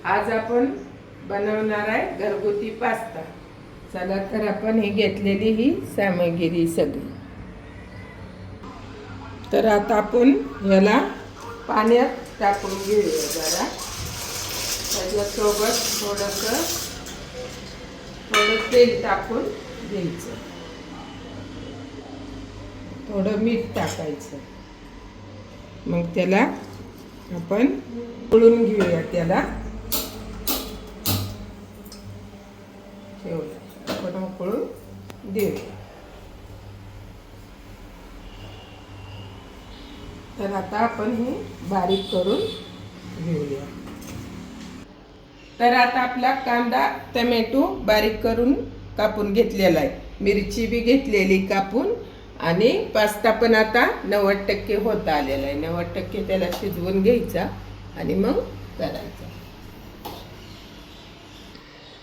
आज आपण बनवणार आहे घरगुती पास्ता। चला तर आपण ही घेतलेली ही सामग्री सगळी। तर आता आपण याला पाण्यात टाकून घेऊया जरा। त्याच्यासोबत थोडं तेल टाकून घ्यायचं, थोडं मीठ टाकायचं। मग त्याला आपण उकळून घेऊया। त्याला ठेवूया, आपण उकळून देऊया। तर आता आपण हे बारीक करून घेऊया। तर आता आपला कांदा टोमॅटो बारीक करून कापून घेतलेला आहे, मिरची बी घेतलेली कापून, आणि पास्ता पण आता 90% होत आलेला आहे। 90% त्याला शिजवून घ्यायचा आणि मग करायचा।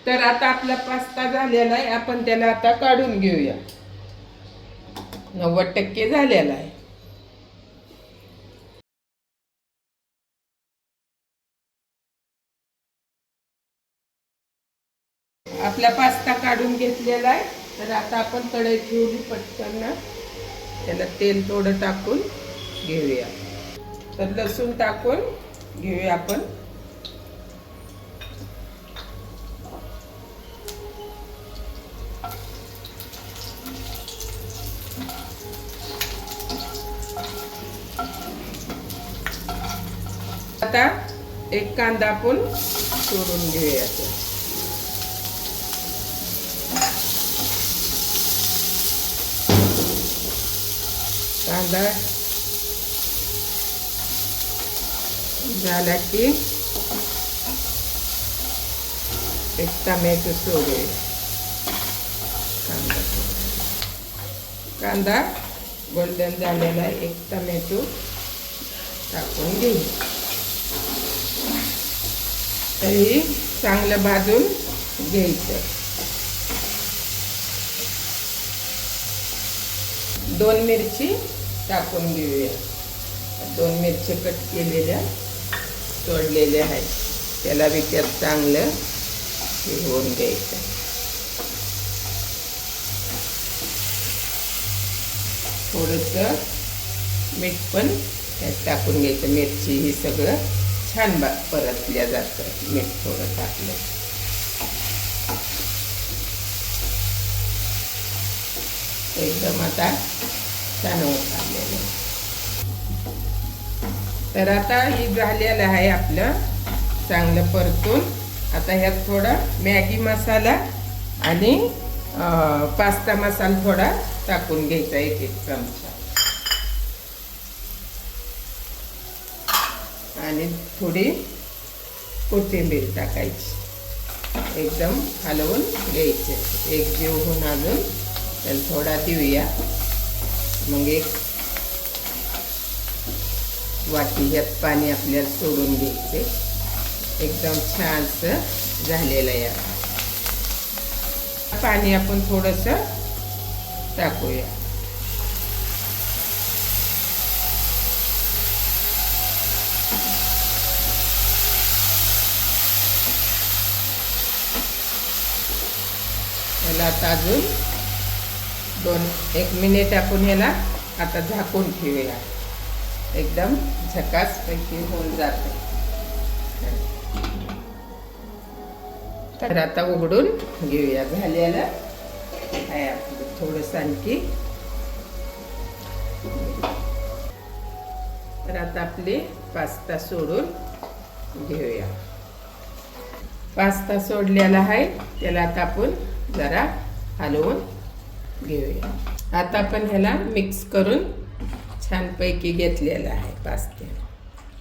तर आता आपला पास्ता झालेला आहे, आपण त्याला आता काढून घेऊया। 90% झालेला आहे। आपला पास्ता काढून घेतलेला आहे। तर आता आपण कढई ठेवली, पटकन त्याला तेल थोडं टाकून घेऊया। तर लसूण टाकून घेऊया आपण। आता एक कांदा आपण सोडून घेऊया। कांदा झाला की एक टोमॅटो सोडूया। कांदा गोल्डन झालेला आहे, एक टोमॅटो टाकून घेऊ। तरी चांगलं भाजून घ्यायचं। 2 मिरची टाकून घेऊया। 2 मिरची कट केलेल्या तोडलेल्या आहेत, त्याला बी त्यात चांगलं शिजवून घ्यायचं। थोडंसं मीठ पण त्यात टाकून घ्यायचं। मिरची ही सगळं छान परतल्या जातं मीठ थोडं टाकलं। एकदम आता छान होत आलेलं। तर आता ही झालेलं आहे आपलं चांगलं परतून। आता ह्यात थोडा मॅगी मसाला आणि पास्ता मसाला थोडा टाकून घ्यायचा, 1 चमचा, आणि थोडी कोथिंबीर टाकायची। एकदम हलवून घ्यायचे, एकजीव होऊन अजून त्याला थोडा देऊया। मग 1 वाटी ह्यात पाणी आपल्याला सोडून घ्यायचे। एकदम छानसं झालेलं आहे। पाणी आपण थोडंसं टाकूया। याला आता अजून 1 मिनिट आपण याला आता झाकून ठेवूया। एकदम झकास पैकी होऊन जाते। तर आता उघडून घेऊया। झालेलं आहे आपलं थोडंसं आणखी। तर आता आपले पास्ता सोडून घेऊया। पास्ता सोडलेला आहे, त्याला आता आपण जरा हलवून घेऊया। आता आपण ह्याला मिक्स करून छानपैकी घेतलेला आहे पास्ता।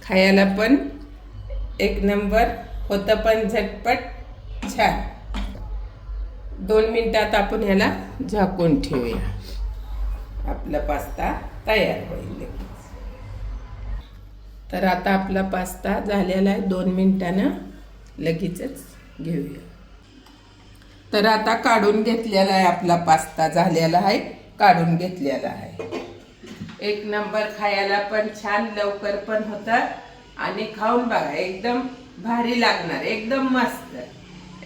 खायला पण 1 नंबर होतं, पण झटपट छान। 2 मिनिटात आपण ह्याला झाकून ठेवूया। आपला पास्ता तयार होईल। तर आता आपला पास्ता झालेला आहे, 2 मिनिटानं लगेचच घेऊया। तर आता काढून घेतलेला आहे आपला पास्ता, झालेला आहे, काढून घेतलेला आहे। 1 नंबर, खायला पण छान, लवकर पण होतं, आणि खाऊन बघा, एकदम भारी लागणार, एकदम मस्त,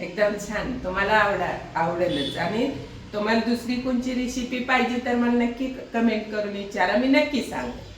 एकदम छान. तुम्हाला आवडेलच. आणि तुम्हाला दुसरी कोणची रेसिपी पाहिजे तर मला नक्की कमेंट करून विचारा, मी नक्की सांगेन.